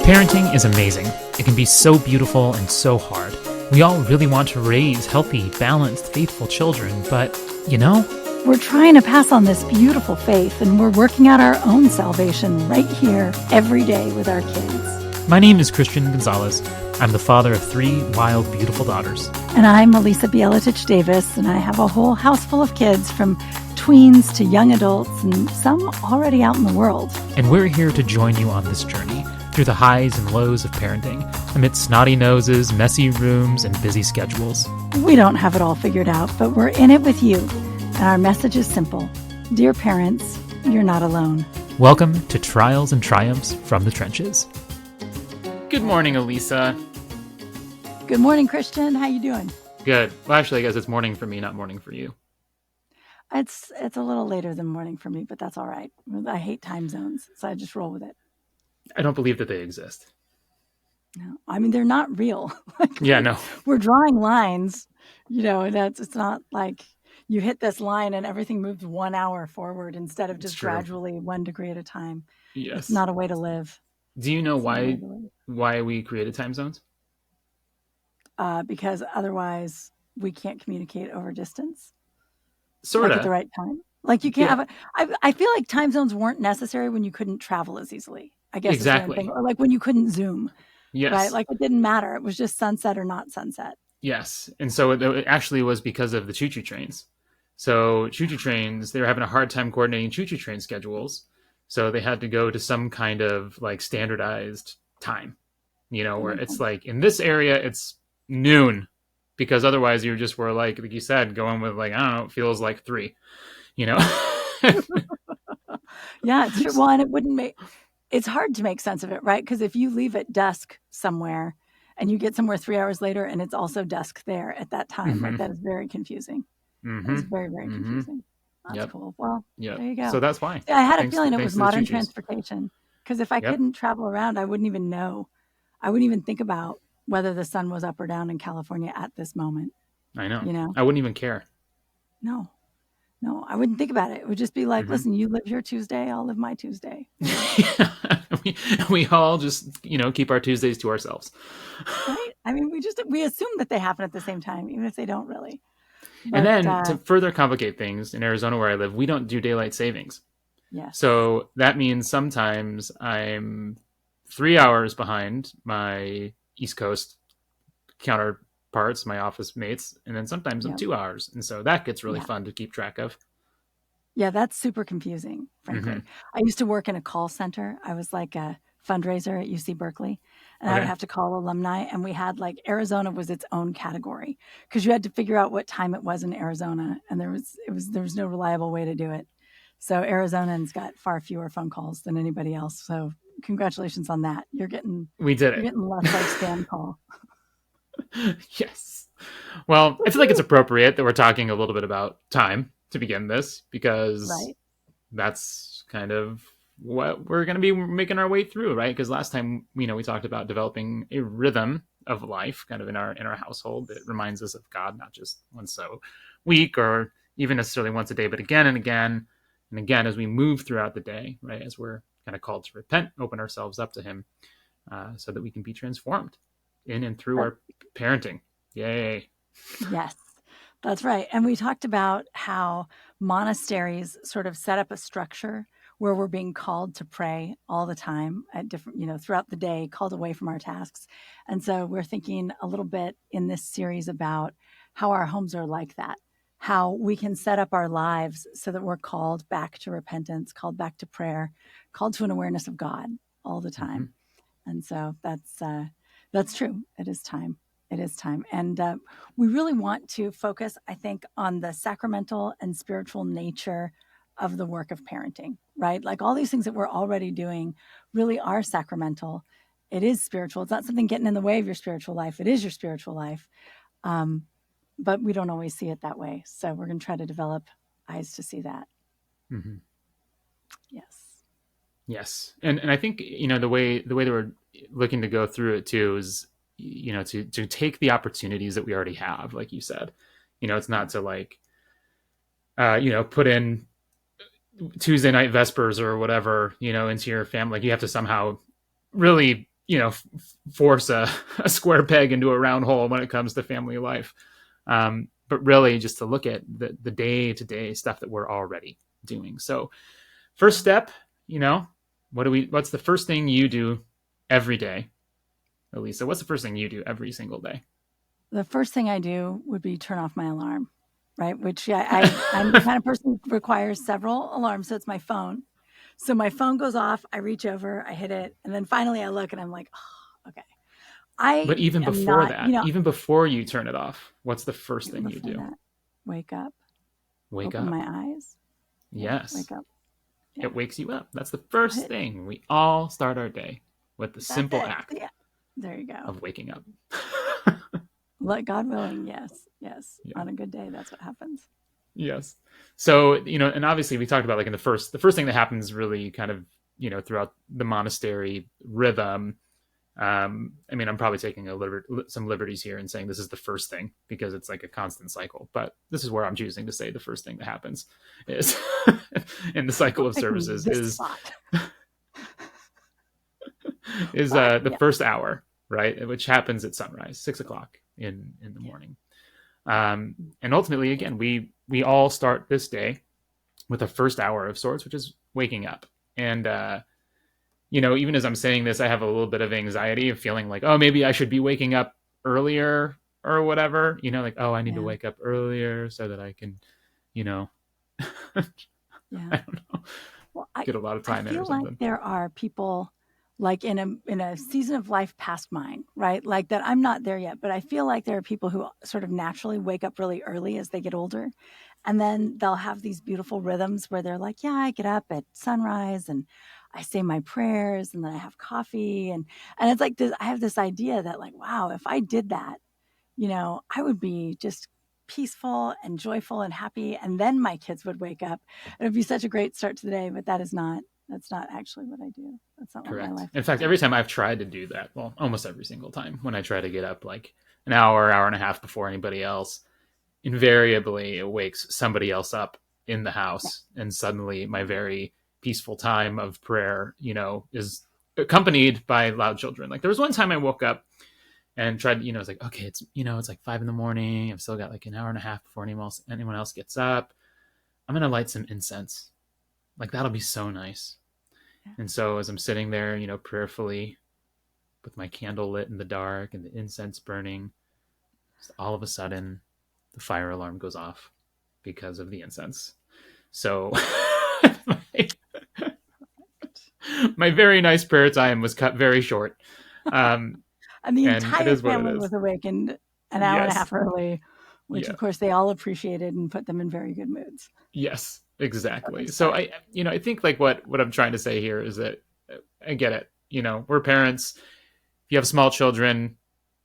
Parenting is amazing. It can be so beautiful and so hard. We all really want to raise healthy, balanced, faithful children, but, we're trying to pass on this beautiful faith, and we're working out our own salvation right here every day with our kids. My name is Christian Gonzalez. I'm the father of 3 wild, beautiful daughters. And I'm Elissa Bjeletich Davis, and I have a whole house full of kids from tweens to young adults, and some already out in the world. And we're here to join you on this journey through the highs and lows of parenting, amidst snotty noses, messy rooms, and busy schedules. We don't have it all figured out, but we're in it with you. And our message is simple. Dear parents, you're not alone. Welcome to Trials and Triumphs from the Trenches. Good morning, Elissa. Good morning, Christian. How you doing? Good. Well, actually, I guess it's morning for me, not morning for you. It's a little later than morning for me, but that's all right. I hate time zones, so I just roll with it. I don't believe that they exist. No, I mean, they're not real. No. We're drawing lines, and it's not like you hit this line and everything moves 1 hour forward instead of just gradually 1 degree at a time. Yes. It's not a way to live. Do you know why we created time zones? Because otherwise we can't communicate over distance. Sort of. At the right time. Like you can't I feel like time zones weren't necessary when you couldn't travel as easily. I guess exactly. Or like when you couldn't Zoom. Yes. Right? Like it didn't matter. It was just sunset or not sunset. Yes. And so it actually was because of the choo-choo trains. So choo-choo trains, they were having a hard time coordinating choo-choo train schedules. So they had to go to some kind of like standardized time, where it's like in this area, it's noon, because otherwise you just were like you said, going with like, I don't know, it feels like 3, Yeah, it's true. Well, and it wouldn't it's hard to make sense of it, right? Because if you leave at dusk somewhere and you get somewhere 3 hours later and it's also dusk there at that time, like that is very confusing. It's very, very confusing. That's cool. Well, there you go. So that's why. I had a feeling it was modern transportation, because if I couldn't travel around, I wouldn't even know. I wouldn't even think about whether the sun was up or down in California at this moment. I know. I wouldn't even care. No, I wouldn't think about it. It would just be like, listen, you live your Tuesday, I'll live my Tuesday. we all just, keep our Tuesdays to ourselves. Right? I mean, we assume that they happen at the same time, even if they don't really. But, and then to further complicate things, in Arizona where I live, we don't do daylight savings. Yes. So that means sometimes I'm 3 hours behind my East Coast counterparts, my office mates, and then sometimes I'm 2 hours. And so that gets really fun to keep track of. Yeah, that's super confusing, frankly. I used to work in a call center. I was like a fundraiser at UC Berkeley, and I would have to call alumni, and we had like Arizona was its own category because you had to figure out what time it was in Arizona, and there was no reliable way to do it. So Arizonans got far fewer phone calls than anybody else. So congratulations on that. You're getting less like spam call. Yes. Well, I feel like it's appropriate that we're talking a little bit about time to begin this, because that's kind of what we're going to be making our way through, right? Because last time, we talked about developing a rhythm of life kind of in our household that reminds us of God, not just once a week or even necessarily once a day, but again and again and again as we move throughout the day, right? As we're kind of called to repent, open ourselves up to him, so that we can be transformed in and through our parenting. Yay. Yes. That's right. And we talked about how monasteries sort of set up a structure where we're being called to pray all the time at different, throughout the day, called away from our tasks. And so we're thinking a little bit in this series about how our homes are like that, how we can set up our lives so that we're called back to repentance, called back to prayer, called to an awareness of God all the time. And so that's true. It is time. It is time. And we really want to focus, I think, on the sacramental and spiritual nature of the work of parenting, right? Like all these things that we're already doing really are sacramental. It is spiritual. It's not something getting in the way of your spiritual life. It is your spiritual life. But we don't always see it that way. So we're going to try to develop eyes to see that. Yes. And I think, the way that we're looking to go through it too is, to take the opportunities that we already have, like you said. It's not to like, put in Tuesday night Vespers or whatever, into your family. Like you have to somehow really force a square peg into a round hole when it comes to family life. But really just to look at the day-to-day stuff that we're already doing. So first step, what's the first thing you do every day? Elissa, what's the first thing you do every single day? The first thing I do would be turn off my alarm, right? Which I'm the kind of person who requires several alarms. So it's my phone. So my phone goes off, I reach over, I hit it, and then finally I look and I'm like, oh, okay. But even am before not, that, even before you turn it off, what's the first thing you do? That, wake up. Wake open up. my eyes. Yes. Wake up. Yeah. It wakes you up. That's the first thing. We all start our day with the simple act there you go. of waking up. Let God willing, yes. Yeah. On a good day, that's what happens. Yes. So, and obviously we talked about like in the first thing that happens really kind of, throughout the monastery rhythm. I'm probably taking some liberties here and saying this is the first thing because it's like a constant cycle, but this is where I'm choosing to say the first thing that happens is in the cycle of services is the first hour, right? Which happens at sunrise, 6:00 in the morning. And ultimately, again, we all start this day with a first hour of sorts, which is waking up. And, even as I'm saying this, I have a little bit of anxiety of feeling like, oh, maybe I should be waking up earlier or whatever, like, oh, I need to wake up earlier so that I can, I don't know, get a lot of time in or something. Like there are people like in a season of life past mine, right? Like that I'm not there yet, but I feel like there are people who sort of naturally wake up really early as they get older. And then they'll have these beautiful rhythms where they're like, yeah, I get up at sunrise and I say my prayers and then I have coffee. And it's like this, I have this idea that like, wow, if I did that, I would be just peaceful and joyful and happy. And then my kids would wake up. It would be such a great start to the day, but that's not actually what I do. That's not Correct. what my life In fact, every time I've tried to do that, well, almost every single time when I try to get up like an hour and a half before anybody else, invariably it wakes somebody else up in the house. Yeah. And suddenly my very peaceful time of prayer, is accompanied by loud children. Like there was one time I woke up and tried, it's like, okay, it's like 5 a.m. I've still got like an hour and a half before anyone else gets up. I'm going to light some incense. Like that'll be so nice. Yeah. And so as I'm sitting there, prayerfully with my candle lit in the dark and the incense burning, all of a sudden the fire alarm goes off because of the incense. So my very nice prayer time was cut very short. And the entire family was awakened an hour and a half early, which of course they all appreciated and put them in very good moods. Yes, exactly. So I think like what I'm trying to say here is that I get it. We're parents. If you have small children,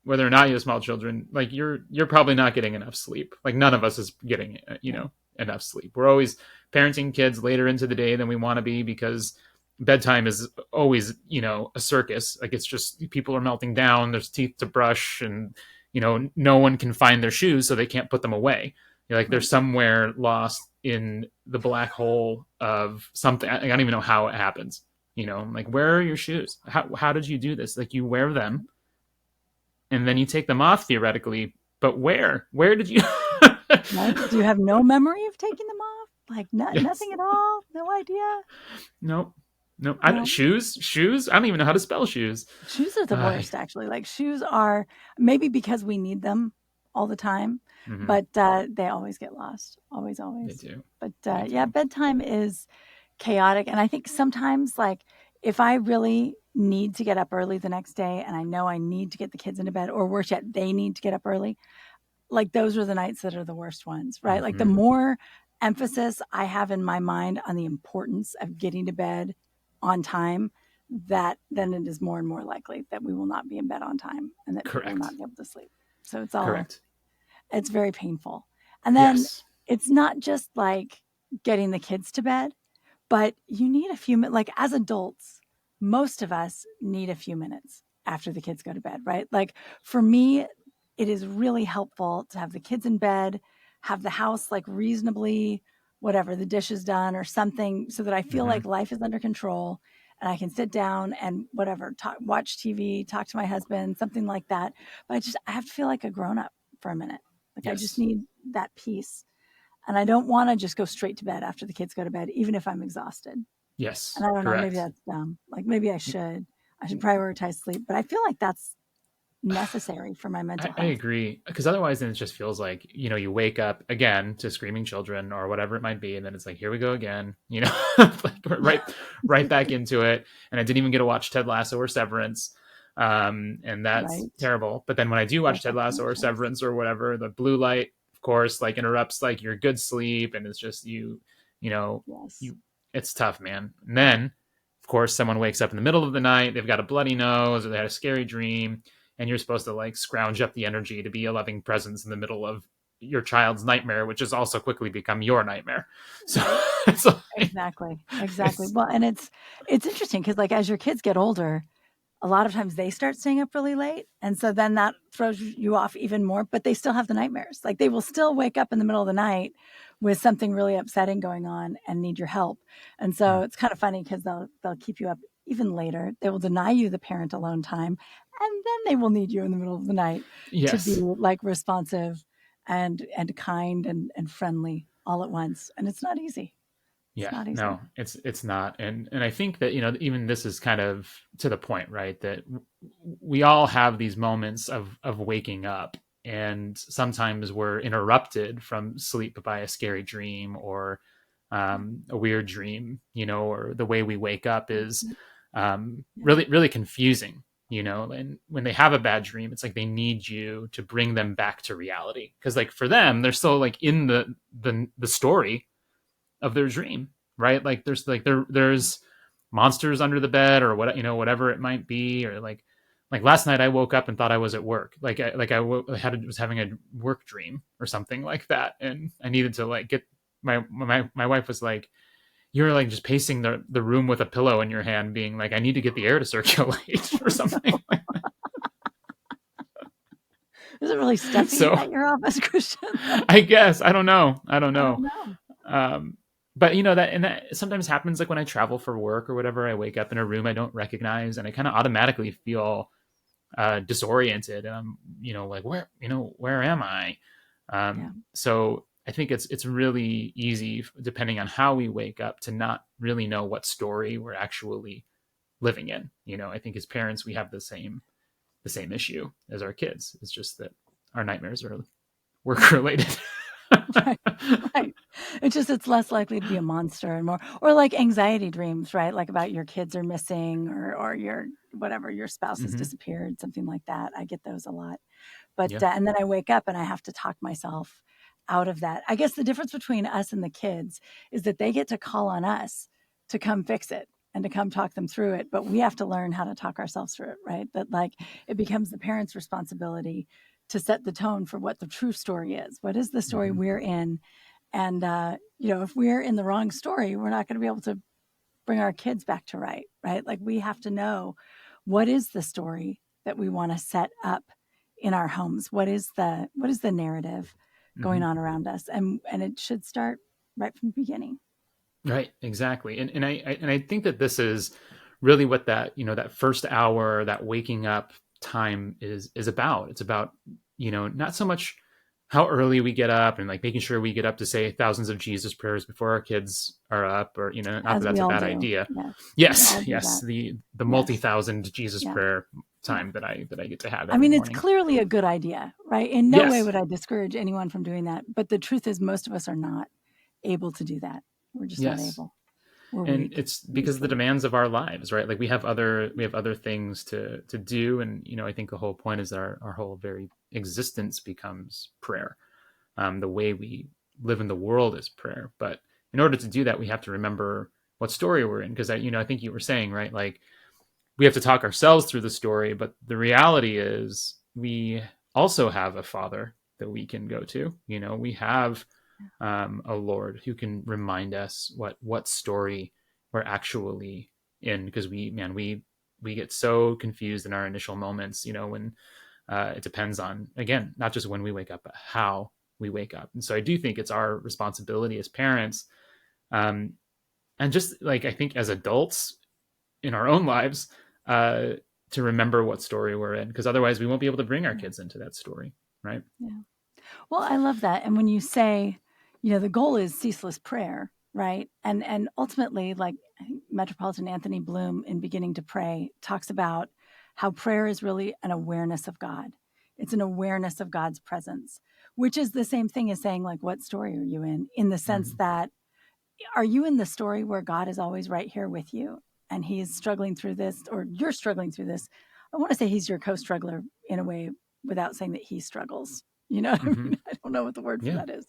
whether or not you have small children, like you're probably not getting enough sleep. Like none of us is getting, enough sleep. We're always parenting kids later into the day than we want to be because bedtime is always, a circus. Like it's just people are melting down. There's teeth to brush and, no one can find their shoes, so they can't put them away. Like they're somewhere lost in the black hole of something. I don't even know how it happens. Like where are your shoes? How did you do this? Like you wear them and then you take them off theoretically, but where did you? Right? Do you have no memory of taking them off? Like nothing at all? No idea? Nope. No, shoes. I don't even know how to spell shoes. Shoes are the worst, actually. Like shoes are maybe because we need them all the time, but they always get lost. Always. They do. But bedtime is chaotic, and I think sometimes, like if I really need to get up early the next day, and I know I need to get the kids into bed, or worse yet, they need to get up early. Like those are the nights that are the worst ones, right? Like the more emphasis I have in my mind on the importance of getting to bed on time, then it is more and more likely that we will not be in bed on time and that we will not be able to sleep. So it's all it's very painful. And then it's not just like getting the kids to bed, but you need a few minutes. Like as adults, most of us need a few minutes after the kids go to bed, right? Like for me, it is really helpful to have the kids in bed, have the house like reasonably, whatever, the dishes done or something so that I feel like life is under control. and I can sit down and whatever, watch TV, talk to my husband, something like that. But I have to feel like a grown up for a minute. Like I just need that peace. And I don't want to just go straight to bed after the kids go to bed, even if I'm exhausted. Yes. And I don't know, maybe Correct. that's dumb. Like maybe I should prioritize sleep, but I feel like that's necessary for my mental I health. agree, because otherwise then it just feels like, you wake up again to screaming children or whatever it might be, and then it's like, here we go again, right back into it. And I didn't even get to watch Ted Lasso or Severance, and that's Right. terrible. But then when I do watch That's Ted Lasso or Severance or whatever, the blue light, of course, like interrupts like your good sleep, and it's just Yes. it's tough, man. And then, of course, someone wakes up in the middle of the night, they've got a bloody nose or they had a scary dream, and you're supposed to like scrounge up the energy to be a loving presence in the middle of your child's nightmare, which has also quickly become your nightmare. So it's like, Exactly. it's, Well, and it's interesting because like as your kids get older, a lot of times they start staying up really late. And so then that throws you off even more, but they still have the nightmares. Like they will still wake up in the middle of the night with something really upsetting going on and need your help. And so it's kind of funny because they'll keep you up even later. They will deny you the parent alone time. And then they will need you in the middle of the night to be yes, like responsive and kind and friendly all at once. And it's not easy. It's yeah, not easy. no, it's not. And I think that, even this is kind of to the point, right? That we all have these moments of waking up, and sometimes we're interrupted from sleep by a scary dream or a weird dream, or the way we wake up is Yeah. really, really confusing, and when they have a bad dream, it's like they need you to bring them back to reality. Because like for them, they're still like in the story of their dream, right? Like there's monsters under the bed or whatever it might be, or like last night I woke up and thought I was at work, was having a work dream or something like that, and I needed to like get my wife was like, you're like just pacing the room with a pillow in your hand, being like, I need to get the air to circulate or something like Is it really that. stuffy So at your office, Christian? I guess I don't know. I don't know. Um, but that sometimes happens, like when I travel for work or whatever. I wake up in a room I don't recognize, and I kind of automatically feel disoriented, and I'm like, where am I? Yeah. So I think it's really easy, depending on how we wake up, to not really know what story we're actually living in. I think as parents we have the same issue as our kids. It's just that our nightmares are work related. Right. Right. It's less likely to be a monster and more, or like anxiety dreams, right? Like about your kids are missing or your, whatever, your spouse has Mm-hmm. disappeared, something like that. I get those a lot. But, Yeah. and then I wake up and I have to talk myself out of that. I guess the difference between us and the kids is that they get to call on us to come fix it and to come talk them through it. But we have to learn how to talk ourselves through it, right? That like it becomes the parent's responsibility to set the tone for what the true story is. What is the story Mm-hmm. we're in? And, if we're in the wrong story, we're not going to be able to bring our kids back to right? Like we have to know what is the story that we want to set up in our homes. What is the narrative Mm-hmm. going on around us? And it should start right from the beginning. Right, exactly. And I think that this is really what that first hour, that waking up time is about. It's about, not so much how early we get up and like making sure we get up to say thousands of Jesus prayers before our kids are up, or not that As we that's a all bad do. idea. Yes. We Yes, all do yes, that. the Yes. multi-thousand Jesus Yeah. prayer Yeah. time that I get to have I every mean, it's morning. clearly a good idea, right? In no way Yes. would I discourage anyone from doing that. But the truth is, most of us are not able to do that. We're just not Yes. able. We're And weak. it's We because of the sleep. demands of our lives, right? Like we have other things to do, and I think the whole point is that our whole very existence becomes prayer. The way we live in the world is prayer, but in order to do that we have to remember what story we're in, because I think you were saying, right, like we have to talk ourselves through the story, but the reality is we also have a father that we can go to. We have a Lord who can remind us what story we're actually in, because we get so confused in our initial moments, when it depends on, again, not just when we wake up, but how we wake up. And so I do think it's our responsibility as parents, um, and just like I think as adults, in our own lives to remember what story we're in, because otherwise we won't be able to bring our kids into that story, right? Yeah. Well, I love that. And when you say, the goal is ceaseless prayer, right? And ultimately, like Metropolitan Anthony Bloom in Beginning to Pray talks about how prayer is really an awareness of God. It's an awareness of God's presence, which is the same thing as saying, like, what story are you in the sense that, are you in the story where God is always right here with you and he's struggling through this, or you're struggling through this? I want to say he's your co-struggler in a way without saying that he struggles. You know what I mean? I don't know what the word for that is,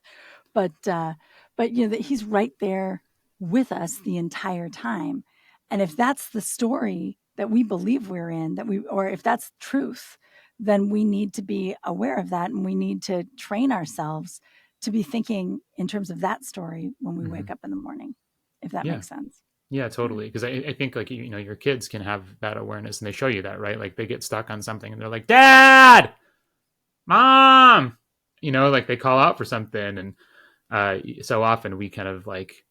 but that he's right there with us the entire time. And if that's the story that we believe we're in, or if that's truth, then we need to be aware of that, and we need to train ourselves to be thinking in terms of that story when we wake up in the morning, if that makes sense. Yeah, totally. Because I think, like, your kids can have that awareness, and they show you that, right? Like, they get stuck on something and they're like, Dad, Mom, like they call out for something. And so often we kind of like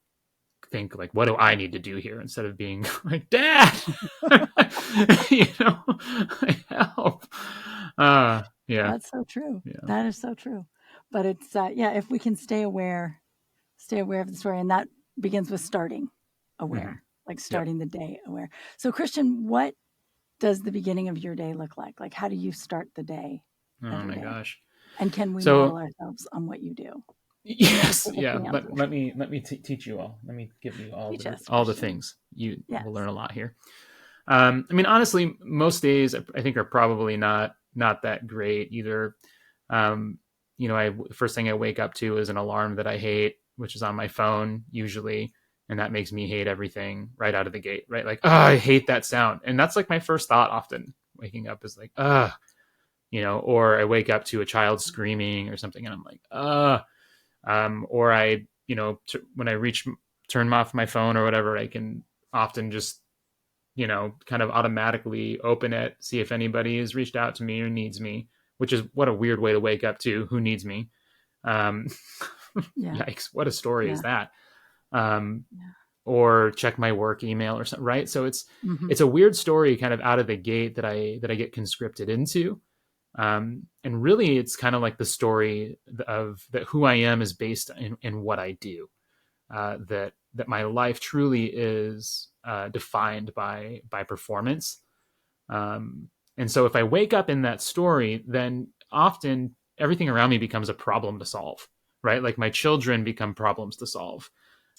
think, like, what do I need to do here, instead of being like, Dad, help. Yeah. That's so true. Yeah. That is so true. But it's, if we can stay aware of the story. And that begins with starting aware, like starting the day aware. So, Christian, what does the beginning of your day look like? Like, how do you start the day? Oh my gosh. And can we model ourselves on what you do? Yes. Yeah. Let me teach you all. Let me give you all the things. You will learn a lot here. I mean, honestly, most days I think are probably not that great either. First thing I wake up to is an alarm that I hate, which is on my phone usually, and that makes me hate everything right out of the gate, right? Like, I hate that sound. And that's like my first thought often waking up is like, or I wake up to a child screaming or something and I'm like, or I, when I turn off my phone or whatever, I can often just, kind of automatically open it, see if anybody has reached out to me or needs me, which is what a weird way to wake up to. Who needs me? Yikes. What a story is that? Or check my work email or something, right? So it's a weird story kind of out of the gate that I get conscripted into. And really it's kind of like the story of that who I am is based in what I do. That my life truly is defined by performance. And so if I wake up in that story, then often everything around me becomes a problem to solve, right? Like my children become problems to solve.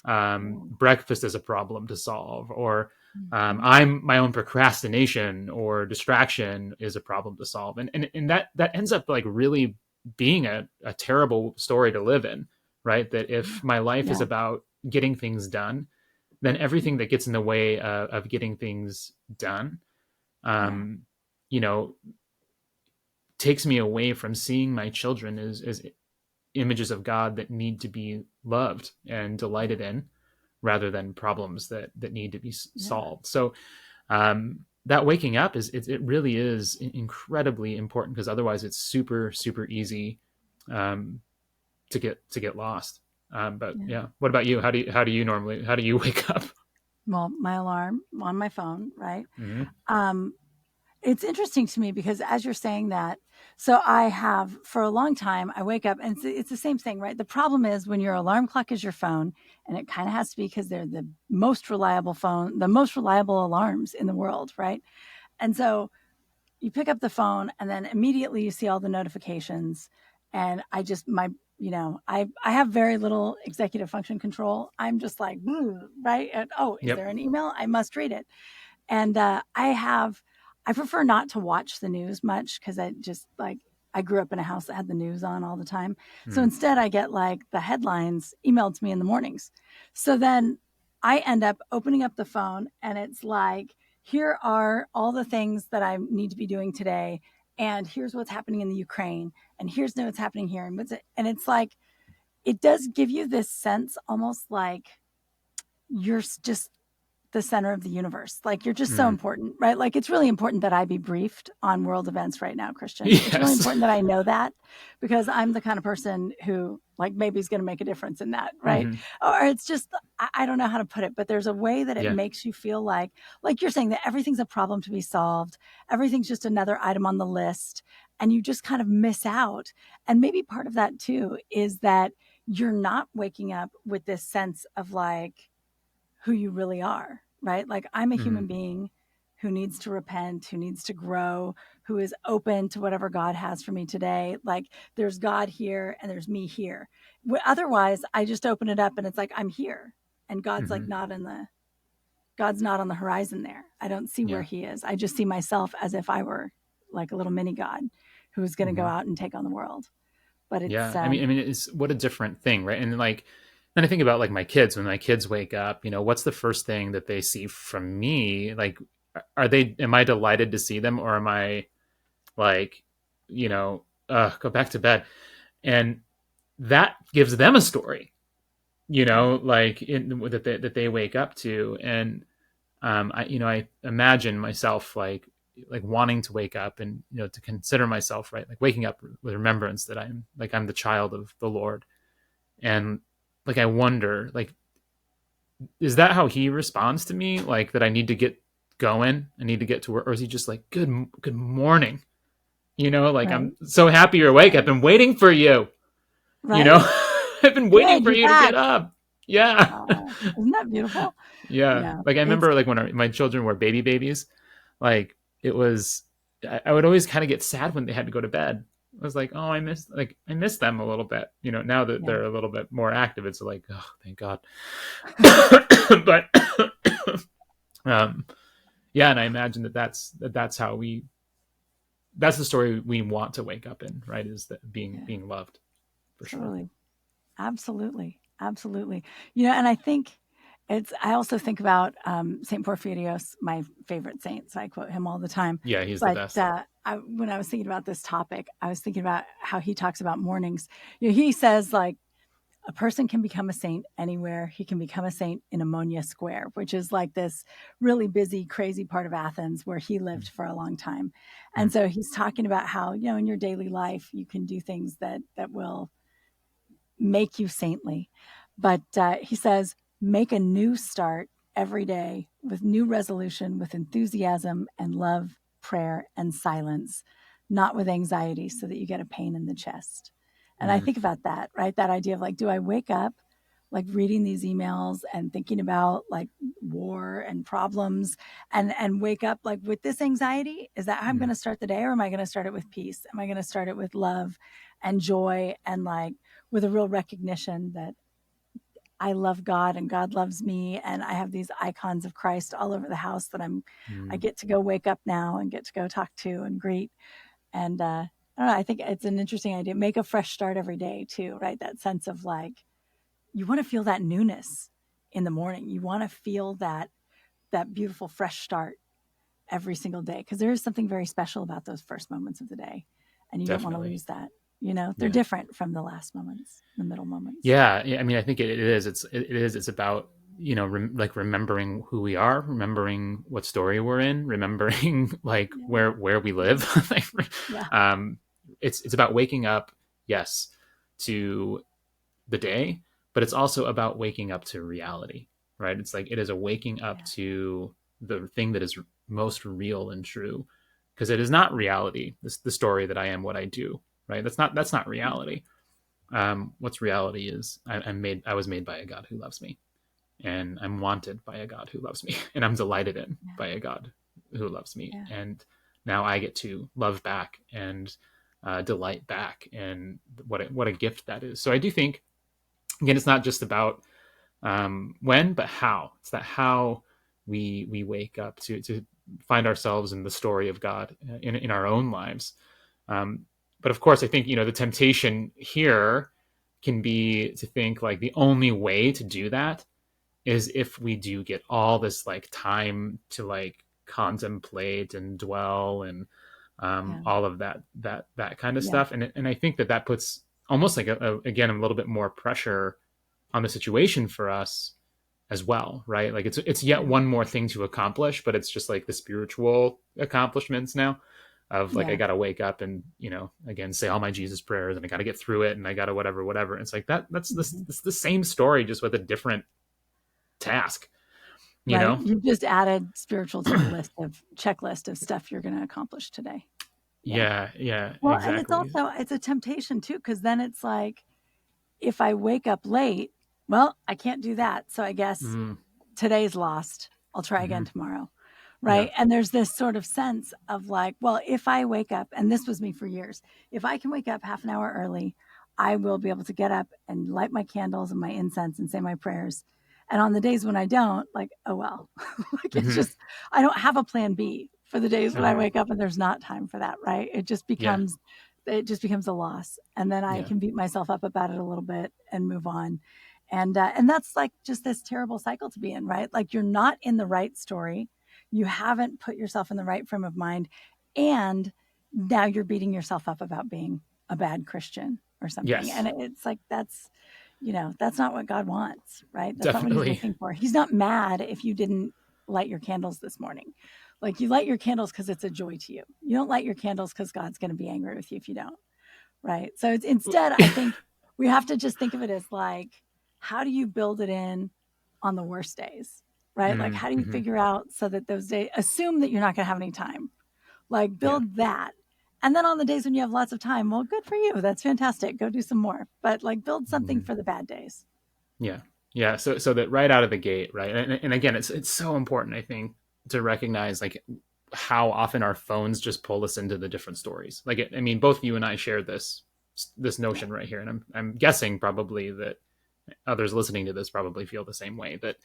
Breakfast is a problem to solve, or I'm my own procrastination or distraction is a problem to solve. And that ends up like really being a terrible story to live in, right? That if my life is about getting things done, then everything that gets in the way of getting things done, takes me away from seeing my children as images of God that need to be loved and delighted in, rather than problems that need to be solved. So that waking up it really is incredibly important, because otherwise it's super, super easy to get lost. But what about you? How do you wake up? Well, my alarm on my phone, right? It's interesting to me because as you're saying that, so I have for a long time, I wake up and it's the same thing, right? The problem is when your alarm clock is your phone, and it kind of has to be because they're the most reliable alarms in the world, right? And so you pick up the phone and then immediately you see all the notifications. And I have very little executive function control. I'm just like, right? And, is there an email? I must read it. And I prefer not to watch the news much because I grew up in a house that had the news on all the time. So instead I get like the headlines emailed to me in the mornings. So then I end up opening up the phone and it's like, here are all the things that I need to be doing today. And here's what's happening in the Ukraine. And here's what's happening here. And it's like, it does give you this sense almost like you're just the center of the universe. Like, you're just so important, right? Like, it's really important that I be briefed on world events right now, Christian. Yes. It's really important that I know that, because I'm the kind of person who, like, maybe is going to make a difference in that, right? Or it's just, I don't know how to put it, but there's a way that it makes you feel like you're saying, that everything's a problem to be solved. Everything's just another item on the list. And you just kind of miss out. And maybe part of that too is that you're not waking up with this sense of like who you really are, right? Like, I'm a human being who needs to repent, who needs to grow, who is open to whatever God has for me today. Like, there's God here and there's me here. Otherwise, I just open it up and it's like, I'm here. And God's like God's not on the horizon there. I don't see where he is. I just see myself as if I were like a little mini God who's going to go out and take on the world. But it's, I mean, it's what a different thing, right? And like, then I think about like my kids, when my kids wake up, what's the first thing that they see from me? Like, am I delighted to see them, or am I like, go back to bed? And that gives them a story, like that they wake up to. And I imagine myself like wanting to wake up and to consider myself, right, like waking up with remembrance that I'm the child of the Lord. And like, I wonder, like, is that how he responds to me? Like, that I need to get going, I need to get to work, or is he just like, good morning, like, right. I'm so happy you're awake. I've been waiting for you, right. I've been waiting for you to get up. Yeah. Isn't that beautiful? Yeah. Like, I remember like when my children were babies, like, it was, I would always kind of get sad when they had to go to bed. I was like, oh, I miss them a little bit. Now that they're a little bit more active, it's like, oh, thank God. But and I imagine that's that's the story we want to wake up in, right? Is that being loved, for totally. Sure. Absolutely. And I think I also think about St. Porphyrios, my favorite saint. So I quote him all the time. Yeah, he's the best. When I was thinking about this topic, I was thinking about how he talks about mornings. He says, like, a person can become a saint anywhere. He can become a saint in Ammonia Square, which is like this really busy, crazy part of Athens where he lived for a long time. And so he's talking about how, in your daily life, you can do things that will make you saintly. But he says, make a new start every day with new resolution, with enthusiasm and love, prayer and silence, not with anxiety so that you get a pain in the chest. And I think about that, right? That idea of like, do I wake up like reading these emails and thinking about like war and problems and wake up like with this anxiety? Is that how I'm going to start the day? Or am I going to start it with peace? Am I going to start it with love and joy and like with a real recognition that I love God and God loves me, and I have these icons of Christ all over the house that I get to go wake up now and get to go talk to and greet. And I don't know, I think it's an interesting idea. Make a fresh start every day too, right? That sense of like, you want to feel that newness in the morning. You want to feel that beautiful fresh start every single day, because there is something very special about those first moments of the day, and you don't want to lose that. They're different from the last moments, the middle moments. Yeah. I mean, I think it is. It's about, like remembering who we are, remembering what story we're in, remembering like where we live. It's about waking up, yes, to the day, but it's also about waking up to reality, right? It's like, it is a waking up to the thing that is most real and true, because it is not reality. The story that I am what I do, right? That's not reality. What's reality is I was made by a God who loves me, and I'm wanted by a God who loves me, and I'm delighted in by a God who loves me. And now I get to love back and delight back, and what a gift that is. So I do think, again, it's not just about when, but how. It's that how we wake up to find ourselves in the story of God in our own lives. But of course, I think, the temptation here can be to think like the only way to do that is if we do get all this like time to like contemplate and dwell and all of that kind of stuff. And I think that puts almost like again, a little bit more pressure on the situation for us, as well, right? Like it's yet one more thing to accomplish, but it's just like the spiritual accomplishments now of like, I got to wake up and, again, say all my Jesus prayers, and I got to get through it, and I got to whatever. It's like that's the same story, just with a different task, you know? You've just added spiritual to the checklist of stuff you're going to accomplish today. Yeah, Well, exactly. and it's a temptation too, because then it's like, if I wake up late, well, I can't do that. So I guess today's lost. I'll try again tomorrow. Right. Yeah. And there's this sort of sense of like, well, if I wake up, and this was me for years, if I can wake up half an hour early, I will be able to get up and light my candles and my incense and say my prayers. And on the days when I don't, like, oh, well, like it's just, I don't have a plan B for the days when I wake up and there's not time for that. Right. It just becomes a loss. And then I can beat myself up about it a little bit and move on. And that's like just this terrible cycle to be in, right? Like, you're not in the right story. You haven't put yourself in the right frame of mind. And now you're beating yourself up about being a bad Christian or something. Yes. And it's like, that's not what God wants, right? That's Definitely. Not what he's looking for. He's not mad if you didn't light your candles this morning. Like, you light your candles because it's a joy to you. You don't light your candles because God's going to be angry with you if you don't, right? So it's, instead, I think we have to just think of it as like, how do you build it in on the worst days, right? Like, how do you figure out so that those days, assume that you're not going to have any time, like build that. And then on the days when you have lots of time, well, good for you. That's fantastic. Go do some more, but like, build something for the bad days. Yeah. Yeah. So that right out of the gate, right. And again, it's so important, I think, to recognize like how often our phones just pull us into the different stories. Like, I mean, both you and I share this notion right here. And I'm guessing probably that others listening to this probably feel the same way, that,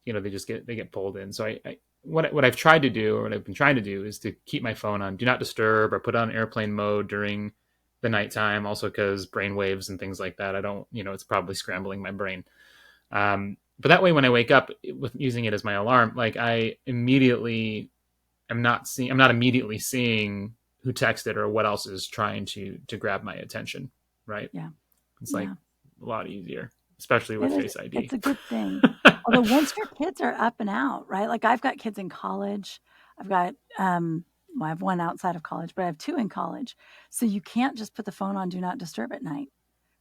they get pulled in. So what I've tried to do, or what I've been trying to do, is to keep my phone on do not disturb, or put on airplane mode during the nighttime, also because brain waves and things like that, I don't, it's probably scrambling my brain. But that way, when I wake up with using it as my alarm, like, I immediately am not immediately seeing who texted or what else is trying to grab my attention. Right. Yeah. It's like a lot easier, especially with Face ID. It's a good thing. Although once your kids are up and out, right? Like, I've got kids in college. I've got, I have one outside of college, but I have two in college. So you can't just put the phone on do not disturb at night,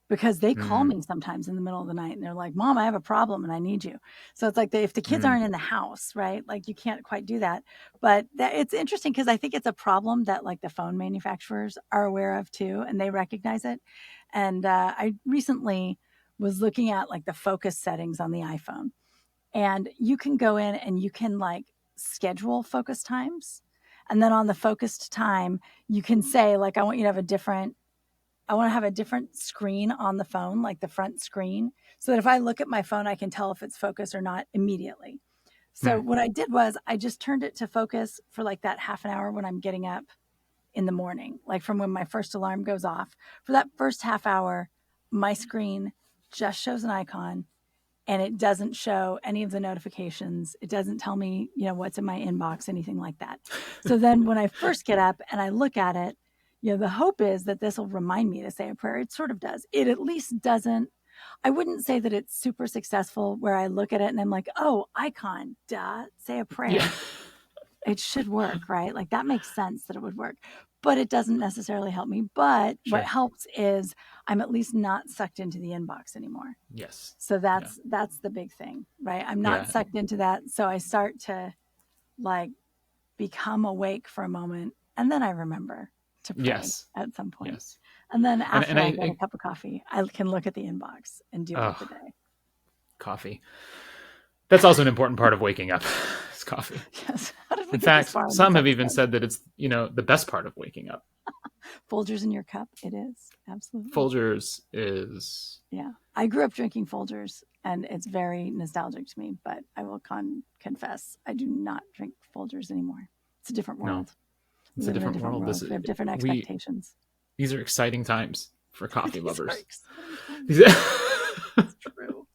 because they call me sometimes in the middle of the night and they're like, Mom, I have a problem and I need you. So it's like, if the kids aren't in the house, right? Like, you can't quite do that. But it's interesting, because I think it's a problem that like the phone manufacturers are aware of too, and they recognize it. And I recently was looking at like the focus settings on the iPhone, and you can go in and you can like schedule focus times. And then on the focused time, you can say like, I want to have a different screen on the phone, like the front screen, so that if I look at my phone, I can tell if it's focused or not immediately. So what I did was I just turned it to focus for like that half an hour when I'm getting up in the morning, like from when my first alarm goes off. For that first half hour, my screen just shows an icon, and it doesn't show any of the notifications. It doesn't tell me, what's in my inbox, anything like that. So then when I first get up and I look at it, the hope is that this will remind me to say a prayer. It sort of does. It at least doesn't. I wouldn't say that it's super successful where I look at it and I'm like, oh, icon, say a prayer. Yeah. It should work, right? Like, that makes sense that it would work, but it doesn't necessarily help me. But what helps is I'm at least not sucked into the inbox anymore. Yes. So that's the big thing, right? I'm not sucked into that. So I start to like become awake for a moment, and then I remember to pray at some point. Yes. And then after I get a cup of coffee, I can look at the inbox and deal with the day. Coffee. That's also an important part of waking up. It's coffee. Yes. In fact, some have even said that it's, the best part of waking up. Folgers in your cup. It is. Absolutely. Folgers is. Yeah. I grew up drinking Folgers, and it's very nostalgic to me, but I will confess, I do not drink Folgers anymore. It's a different world. No, it's a different world. We have different expectations. These are exciting times for coffee lovers. It's true.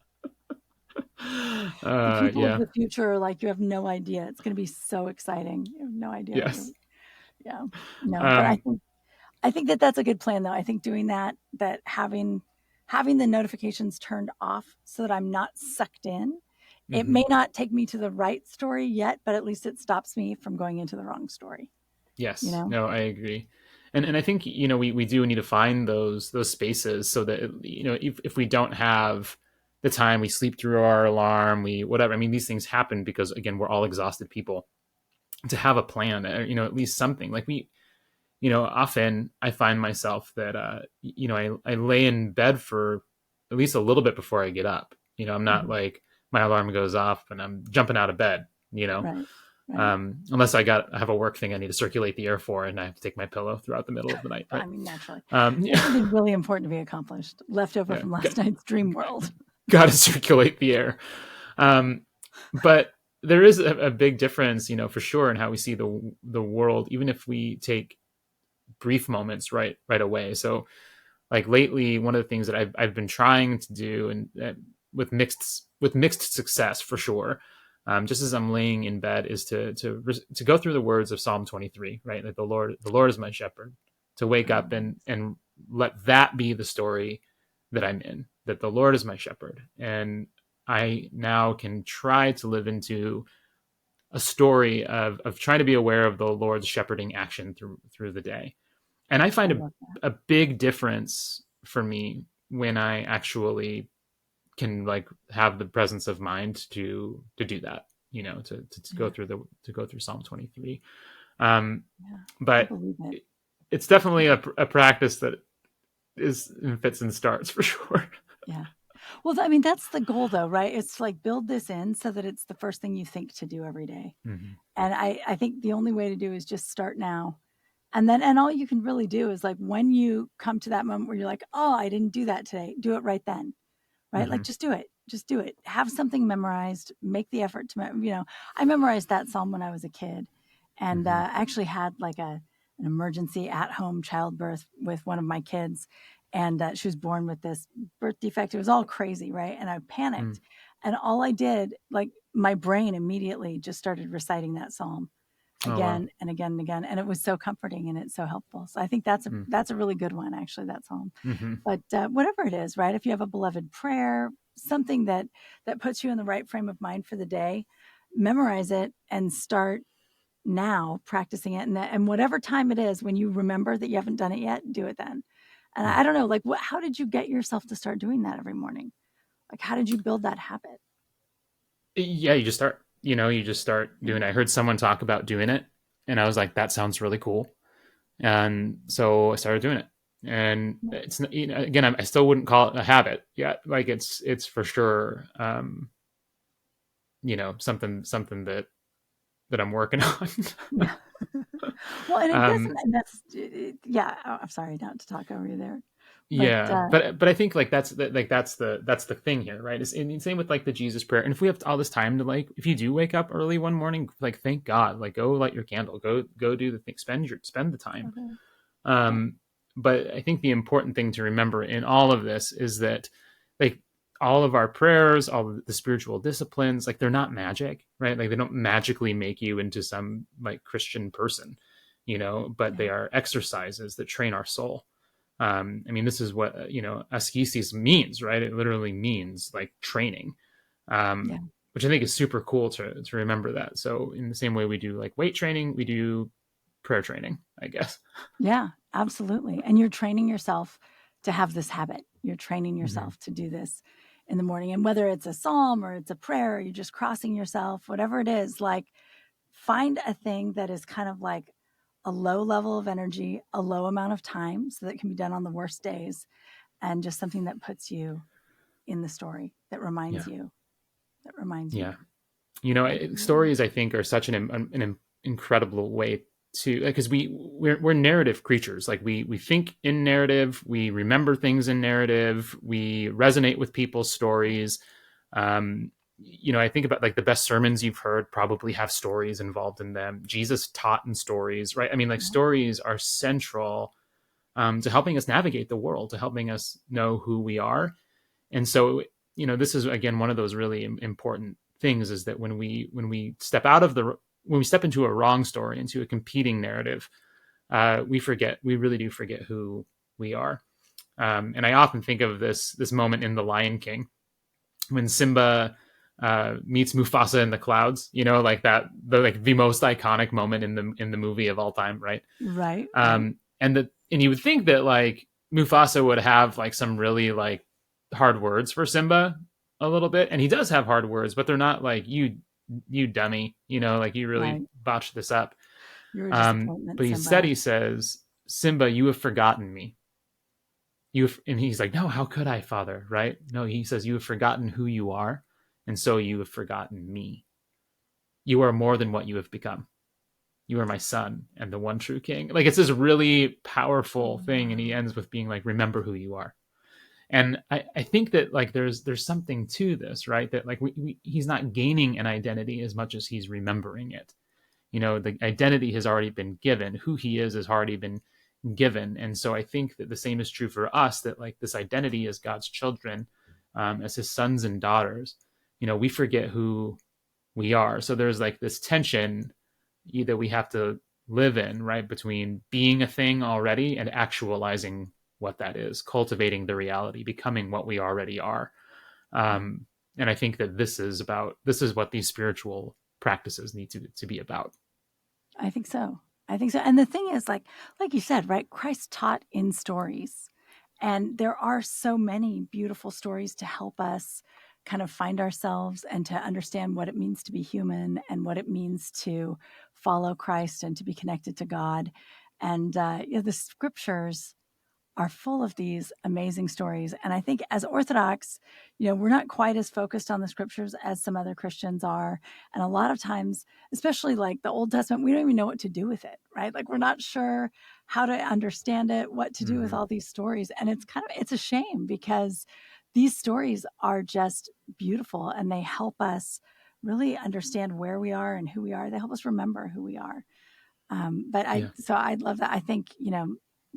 The people of the future, like, you have no idea. It's going to be so exciting. You have no idea. Yes. No, but I think that that's a good plan, though. I think doing that having having the notifications turned off so that I'm not sucked in. It Mm-hmm. may not take me to the right story yet, but at least it stops me from going into the wrong story. Yes. No, I agree. And I think, we do need to find those spaces so that, if we don't have the time, we sleep through our alarm, we whatever. I mean, these things happen because, again, we're all exhausted people. To have a plan, at least something like often I find myself that, I lay in bed for at least a little bit before I get up. I'm not Mm-hmm. like my alarm goes off and I'm jumping out of bed, Right. Right. unless I have a work thing I need to circulate the air for, and I have to take my pillow throughout the middle of the night. Right. I mean, naturally. There's Yeah, something really important to be accomplished, left over yeah. from last night's dream world. Got to circulate the air. But there is a big difference, for sure, in how we see the world, even if we take brief moments right away. So, like lately, one of the things that I've been trying to do, and with mixed success for sure, just as I'm laying in bed, is to go through the words of Psalm 23, right? That the Lord is my shepherd. To wake up and let that be the story that I'm in. That the Lord is my shepherd, and I now can try to live into a story of trying to be aware of the Lord's shepherding action through the day. And I find a big difference for me when I actually can have the presence of mind to do that, to go through Psalm 23. But it's definitely a practice that is in fits and starts for sure. Yeah. Well, I mean, that's the goal though, right? It's like build this in so that it's the first thing you think to do every day. Mm-hmm. And I think the only way to do is just start now. And all you can really do is like when you come to that moment where you're like, oh, I didn't do that today, do it right then. Right. Mm-hmm. Like just do it. Just do it. Have something memorized, make the effort to, I memorized that Psalm when I was a kid and actually had like an emergency at home childbirth with one of my kids. And she was born with this birth defect. It was all crazy. Right. And I panicked. And all I did, like my brain immediately just started reciting that Psalm again and again and again, and it was so comforting and it's so helpful. So I think that's a really good one, actually, that Psalm. But whatever it is, right? If you have a beloved prayer, something that puts you in the right frame of mind for the day, memorize it and start now practicing it. And whatever time it is, when you remember that you haven't done it yet, do it then. And I don't know, like, how did you get yourself to start doing that every morning? Like, how did you build that habit? Yeah, you just start. You just start doing it. I heard someone talk about doing it, and I was like, that sounds really cool. And so I started doing it. And it's, again, I still wouldn't call it a habit yet. Like it's for sure, something that I'm working on. Yeah. Well, and it doesn't, and that's, yeah, I'm sorry not to talk over you there. But I think that's the thing here, right? It's same with like the Jesus prayer. And if we have all this time to if you do wake up early one morning, thank God, go light your candle, go do the thing, spend the time. But I think the important thing to remember in all of this is that all of our prayers, all of the spiritual disciplines, they're not magic, right? They don't magically make you into some Christian person, but they are exercises that train our soul. I mean, this is what, ascesis means, right? It literally means training, which I think is super cool to remember that. So in the same way we do weight training, we do prayer training, I guess. Yeah, absolutely. And you're training yourself to have this habit. You're training yourself to do this in the morning. And whether it's a psalm or it's a prayer, or you're just crossing yourself, whatever it is, find a thing that is kind of like a low level of energy, a low amount of time, so that it can be done on the worst days, and just something that puts you in the story, that reminds you. Yeah. Stories, I think, are such an incredible way to, because we're narrative creatures. We think in narrative, we remember things in narrative, we resonate with people's stories. I think about the best sermons you've heard probably have stories involved in them. Jesus taught in stories, right? I mean, stories are central to helping us navigate the world, to helping us know who we are. And so, this is, again, one of those really important things, is that when we step into a wrong story, into a competing narrative, we really do forget who we are. And I often think of this moment in The Lion King when Simba meets Mufasa in the clouds, like the most iconic moment in the movie of all time, right? Right. And you would think that like Mufasa would have like some really like hard words for Simba a little bit, and he does have hard words, but they're not like you dummy, like you really botched this up. You're a disappointment, But Simba. he says, Simba, you have forgotten me. And he's like, no, how could I, father? Right? No, he says, you have forgotten who you are, and so you have forgotten me. You are more than what you have become. You are my son and the one true king. Like, it's this really powerful thing, and he ends with being like, remember who you are. And I think that like there's something to this, right? That like he's not gaining an identity as much as he's remembering it. The identity has already been given. Who he is has already been given. And so I think that the same is true for us, that like this identity as God's children, as his sons and daughters, we forget who we are. So there's like this tension that we have to live in, right? Between being a thing already and actualizing what that is, cultivating the reality, becoming what we already are. And I think that this is what these spiritual practices need to be about. I think so. And the thing is, like you said, right? Christ taught in stories, and there are so many beautiful stories to help us kind of find ourselves and to understand what it means to be human and what it means to follow Christ and to be connected to God. And the scriptures are full of these amazing stories. And I think as Orthodox, we're not quite as focused on the scriptures as some other Christians are. And a lot of times, especially like the Old Testament, we don't even know what to do with it, right? Like we're not sure how to understand it, what to do with all these stories. And it's a shame, because these stories are just beautiful and they help us really understand where we are and who we are. They help us remember who we are. So I'd love that. I think,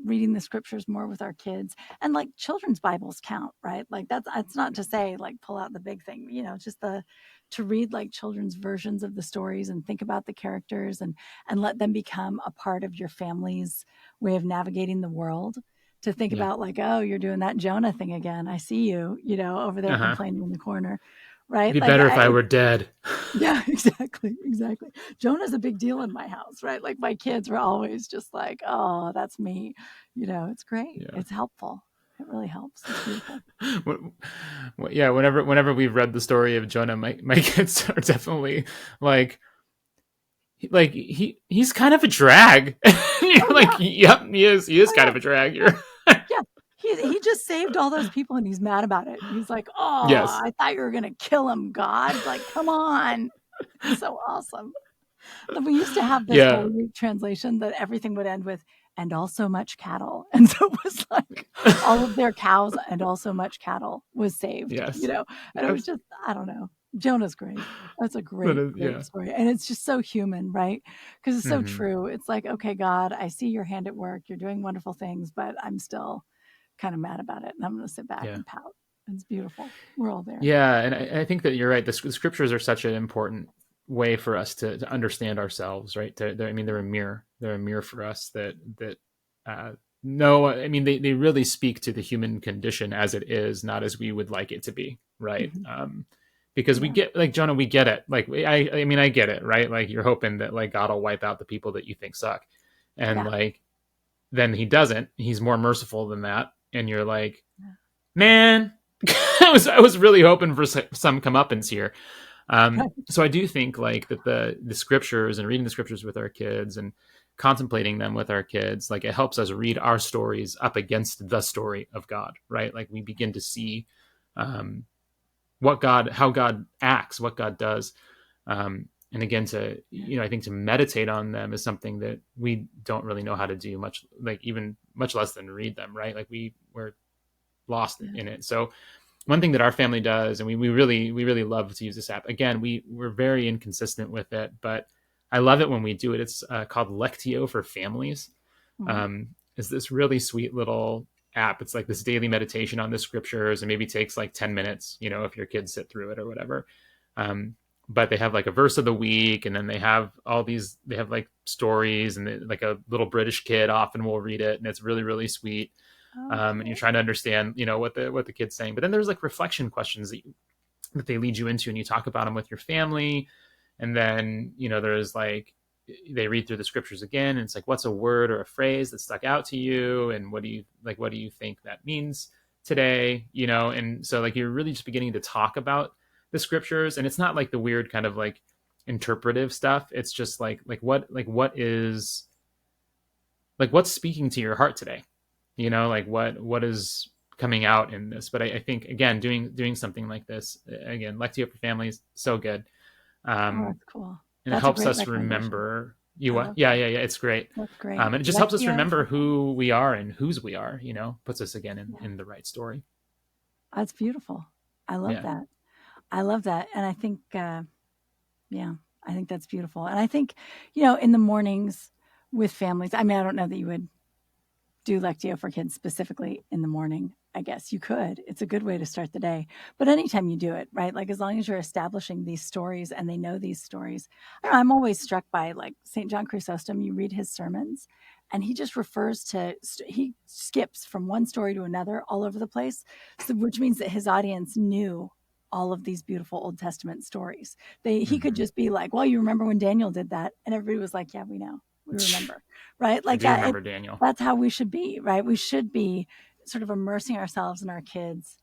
reading the scriptures more with our kids, and like children's Bibles count, right? Like that's not to say like pull out the big thing, just to read like children's versions of the stories and think about the characters and let them become a part of your family's way of navigating the world. To think about like, oh, you're doing that Jonah thing again. I see you, over there complaining in the corner, right? It'd be better if I were dead. Yeah, exactly. Jonah's a big deal in my house, right? Like my kids were always just like, oh, that's me. It's great. Yeah. It's helpful. It really helps. It's beautiful. Yeah, whenever we've read the story of Jonah, my kids are definitely like he's kind of a drag. Yep, he is kind of a drag. Yeah. He just saved all those people and he's mad about it. He's like, oh, yes. I thought you were going to kill him, God. Like, come on. It's so awesome. We used to have this Holy Week translation that everything would end with, and also much cattle. And so it was like all of their cows and also much cattle was saved, and it was just, I don't know. Jonah's great. That's a great story. And it's just so human, right? Because it's so true. It's like, okay, God, I see your hand at work. You're doing wonderful things, but I'm still kind of mad about it. And I'm going to sit back and pout. It's beautiful. We're all there. Yeah. And I think that you're right. The scriptures are such an important way for us to understand ourselves, right? They're a mirror. They're a mirror for us they really speak to the human condition as it is, not as we would like it to be, right? Because we get, like, Jonah, we get it. Like, I get it, right? Like, you're hoping that like God will wipe out the people that you think suck, and like then he doesn't. He's more merciful than that, and you're like, man, I was really hoping for some comeuppance here. So I do think like that the scriptures and reading the scriptures with our kids and contemplating them with our kids, like it helps us read our stories up against the story of God, right? Like we begin to see how God acts, what God does. And again, I think to meditate on them is something that we don't really know how to do much less than read them, right? Like we're lost in it. So one thing that our family does, and we really love to use this app. Again, we're very inconsistent with it, but I love it when we do it. It's called Lectio for Families. It's this really sweet little app. It's like this daily meditation on the scriptures, and maybe takes like 10 minutes, if your kids sit through it or whatever. But they have like a verse of the week, and then they have like stories, and like a little British kid often will read it, and it's really, really sweet. And you're trying to understand, what the kid's saying. But then there's like reflection questions that they lead you into, and you talk about them with your family. And then, there's like, they read through the scriptures again, and it's like, what's a word or a phrase that stuck out to you, and what do you think that means today? And so like you're really just beginning to talk about the scriptures, and it's not like the weird kind of like interpretive stuff. It's just what is like what's speaking to your heart today, like what is coming out in this. But I think, again, doing something like this, again, Lectio for Families, so good. That's cool. And it That's a helps great us recommendation. remember yeah, it's great. That's great. And it just helps us Lectio remember for who we are and whose we are, puts us again Yeah. in the right story. That's beautiful. I love Yeah. that. I love that. And I think, yeah, I think that's beautiful. And I think, in the mornings with families, I mean, I don't know that you would do Lectio for kids specifically in the morning. I guess you could. It's a good way to start the day. But anytime you do it, right? Like as long as you're establishing these stories and they know these stories. I'm always struck by like St. John Chrysostom. You read his sermons and he just refers to, he skips from one story to another all over the place, which means that his audience knew all of these beautiful Old Testament stories. He could just be like, well, you remember when Daniel did that? And everybody was like, yeah, we know. We remember, right? I Like do that. remember Daniel. That's how we should be, right? We should be sort of immersing ourselves and our kids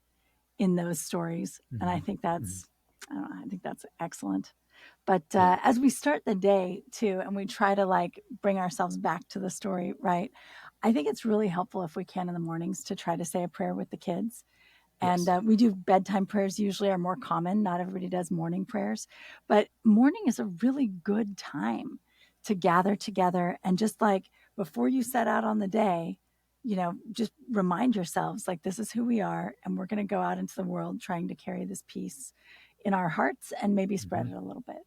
in those stories. And I think I think that's excellent. But as we start the day too, and we try to like bring ourselves back to the story, right? I think it's really helpful if we can in the mornings to try to say a prayer with the kids. And Yes. we do bedtime prayers usually are more common. Not everybody does morning prayers, but morning is a really good time to gather together and just like before you set out on the day, just remind yourselves like this is who we are and we're going to go out into the world trying to carry this peace in our hearts and maybe spread it a little bit,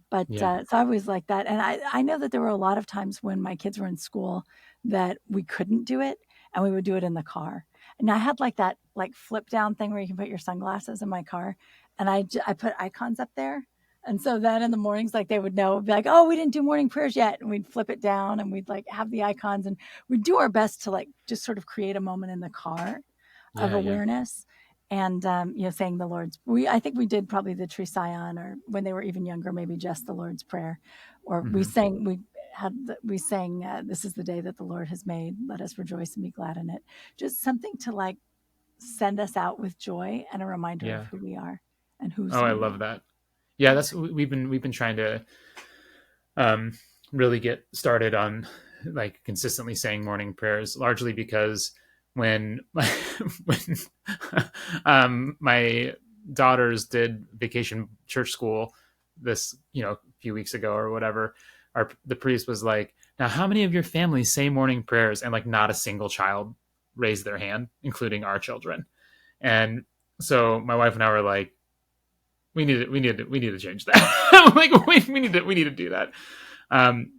But Yeah. so I always like that. And I know that there were a lot of times when my kids were in school that we couldn't do it and we would do it in the car. And I had like that like flip down thing where you can put your sunglasses in my car, and I put icons up there. And so then in the mornings, like they would know, be like, oh, we didn't do morning prayers yet. And we'd flip it down and we'd like have the icons and we'd do our best to like just sort of create a moment in the car of Yeah. awareness. And, saying the Lord's, I think we did probably the Trisayon, or when they were even younger, maybe just the Lord's Prayer, or we sang, this is the day that the Lord has made. Let us rejoice and be glad in it. Just something to like send us out with joy and a reminder of Yeah. who we are and whose Oh, I we love are. that. Yeah, that's we've been trying to um, really get started on like consistently saying morning prayers, largely because when when my daughters did vacation church school this a few weeks ago or whatever, the priest was like, now how many of your families say morning prayers? And like not a single child raised their hand, including our children. And so my wife and I were like, we need to change that. Like we need to do that.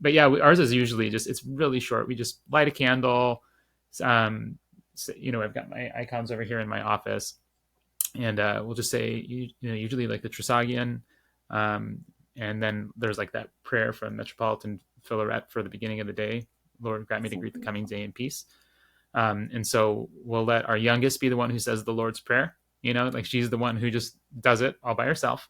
But yeah, ours is usually just, it's really short. We just light a candle. So, I've got my icons over here in my office, and we'll just say, usually like the Trisagion, and then there's like that prayer from Metropolitan Philaret for the beginning of the day. Lord, grant me to So greet the coming beautiful. day in peace. And so we'll let our youngest be the one who says the Lord's Prayer. Like she's the one who just does it all by herself.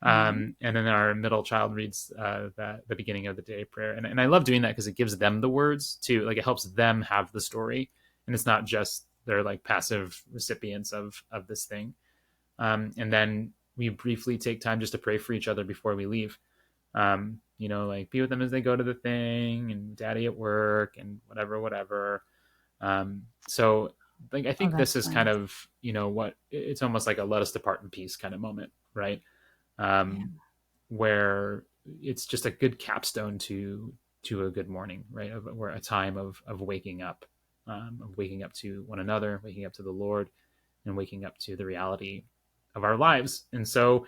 Right. And then our middle child reads the beginning of the day prayer, and I love doing that because it gives them the words too. Like it helps them have the story, and it's not just they're like passive recipients of this thing. And then we briefly take time just to pray for each other before we leave. Like be with them as they go to the thing, and daddy at work, and whatever. So like I Oh, think this that's is kind nice. of what it's almost like a let us depart in peace kind of moment, right? Yeah. um, where it's just a good capstone to a good morning, right? Where a time of waking up to one another, waking up to the Lord, and waking up to the reality of our lives. And so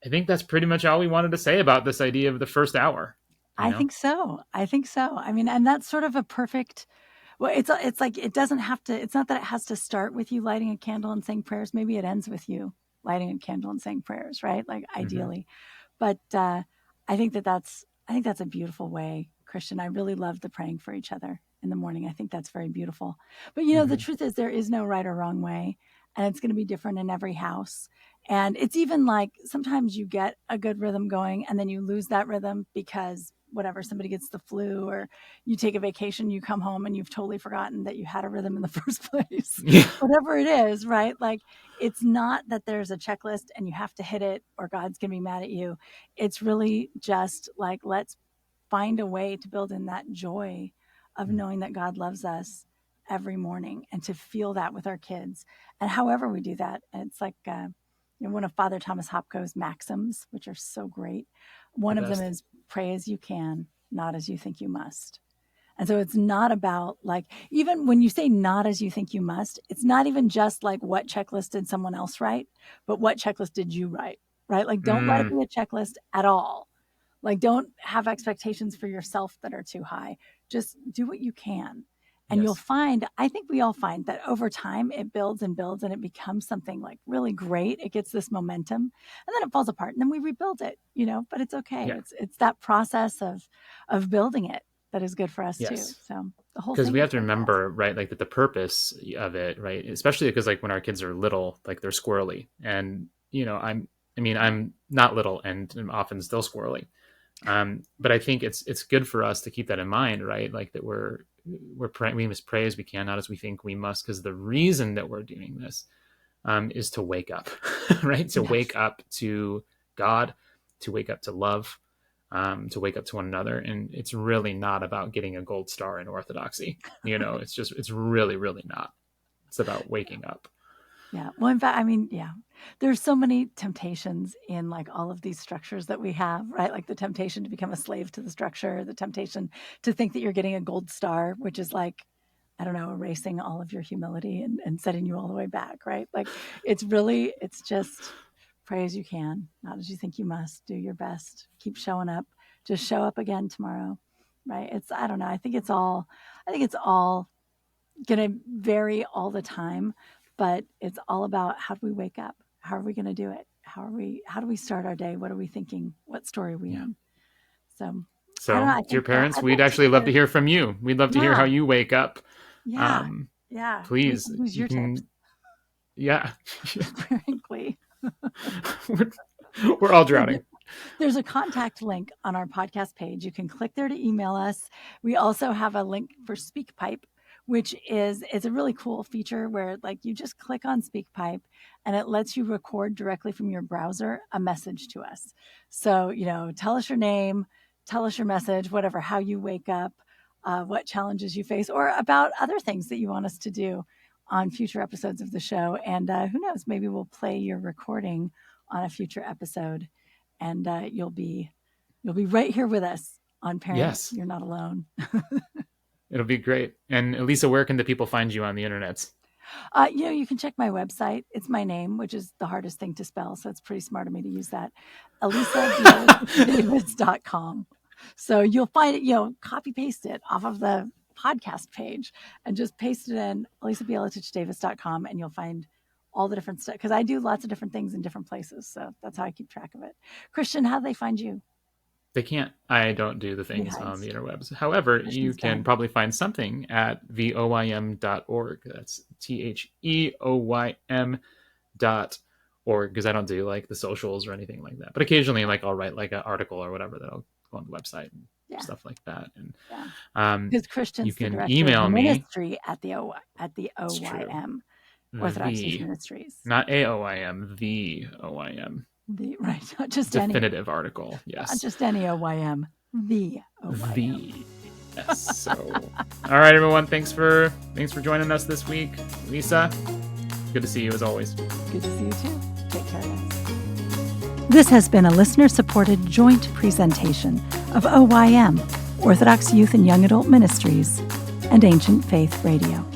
I think that's pretty much all we wanted to say about this idea of the first hour. You I know? think so. I think so. I mean, and that's sort of a perfect. Well, it's like it doesn't have to. It's not that it has to start with you lighting a candle and saying prayers. Maybe it ends with you lighting a candle and saying prayers, right? Like Mm-hmm. ideally, but I think that's a beautiful way, Christian. I really love the praying for each other. in the morning. I think that's very beautiful. But, you know, the truth is there is no right or wrong way, and it's going to be different in every house. And it's even like sometimes you get a good rhythm going and then you lose that rhythm because whatever, somebody gets the flu, or you take a vacation, you come home and you've totally forgotten that you had a rhythm in the first place. Yeah. Whatever it is, right? Like, it's not that there's a checklist and you have to hit it or God's going to be mad at you. It's really just like, let's find a way to build in that joy of knowing that God loves us every morning, and to feel that with our kids. And however we do that, it's like, one of Father Thomas Hopko's maxims, which are so great. One of them is pray as you can, not as you think you must. And so it's not about, like, even when you say not as you think you must, it's not even just like what checklist did someone else write, but what checklist did you write, right? Like, don't let it be a checklist at all. Like, don't have expectations for yourself that are too high. Just do what you can. And you'll find, I think we all find that over time it builds and builds and it becomes something like really great. It gets this momentum and then it falls apart and then we rebuild it, you know, but it's okay. Yeah. It's that process of building it that is good for us too. So the whole thing. Because we have to remember, right, like that the purpose of it, right, especially because like when our kids are little, like they're squirrely, and you know, I'm not little and I'm often still squirrely. But I think it's good for us to keep that in mind, right? Like that we're praying, we must pray as we can, not as we think we must, because the reason that we're doing this is to wake up, right? To wake up to God, to wake up to love, to wake up to one another. And it's really not about getting a gold star in orthodoxy. You know, it's really, really not. It's about waking up. Yeah. Well, in fact, I mean, yeah, there's so many temptations in like all of these structures that we have, right? Like the temptation to become a slave to the structure, the temptation to think that you're getting a gold star, which is like, I don't know, erasing all of your humility and setting you all the way back, right? Like it's just pray as you can, not as you think you must. Do your best. Keep showing up. Just show up again tomorrow, right? I don't know. I think it's all going to vary all the time. But it's all about, how do we wake up? How are we going to do it? How do we start our day? What are we thinking? What story are we in? So dear parents, we'd actually love to hear from you. We'd love to hear how you wake up. Yeah. Please. Use your tips. Yeah. Frankly. We're all drowning. There's a contact link on our podcast page. You can click there to email us. We also have a link for SpeakPipe, which is a really cool feature where like you just click on SpeakPipe and it lets you record directly from your browser a message to us. So, you know, tell us your name, tell us your message, whatever, how you wake up, what challenges you face, or about other things that you want us to do on future episodes of the show. And who knows, maybe we'll play your recording on a future episode, and you'll be right here with us on Parents. Yes. You're not alone. It'll be great. And Elissa, where can the people find you on the internet? You can check my website. It's my name, which is the hardest thing to spell. So it's pretty smart of me to use that. ElissaBjeletichDavis.com. So you'll find it, copy paste it off of the podcast page and just paste it in ElissaBjeletichDavis.com, and you'll find all the different stuff. Because I do lots of different things in different places. So that's how I keep track of it. Christian, how do they find you? They can't. I don't do the things on the interwebs. However, you can probably find something at theoym.org. That's THEOYM.org, because I don't do like the socials or anything like that. But occasionally, like I'll write like an article or whatever that'll go on the website and stuff like that. And because Christian's you can the director email of me ministry at the OYM, Orthodoxy Ministries, not AOYM, the OYM. Not just definitive article. Yes, not just any OYM. The OYM. Yes. So, all right, everyone. Thanks for joining us this week, Lisa. Good to see you as always. Good to see you too. Take care, guys. This has been a listener-supported joint presentation of OYM, Orthodox Youth and Young Adult Ministries, and Ancient Faith Radio.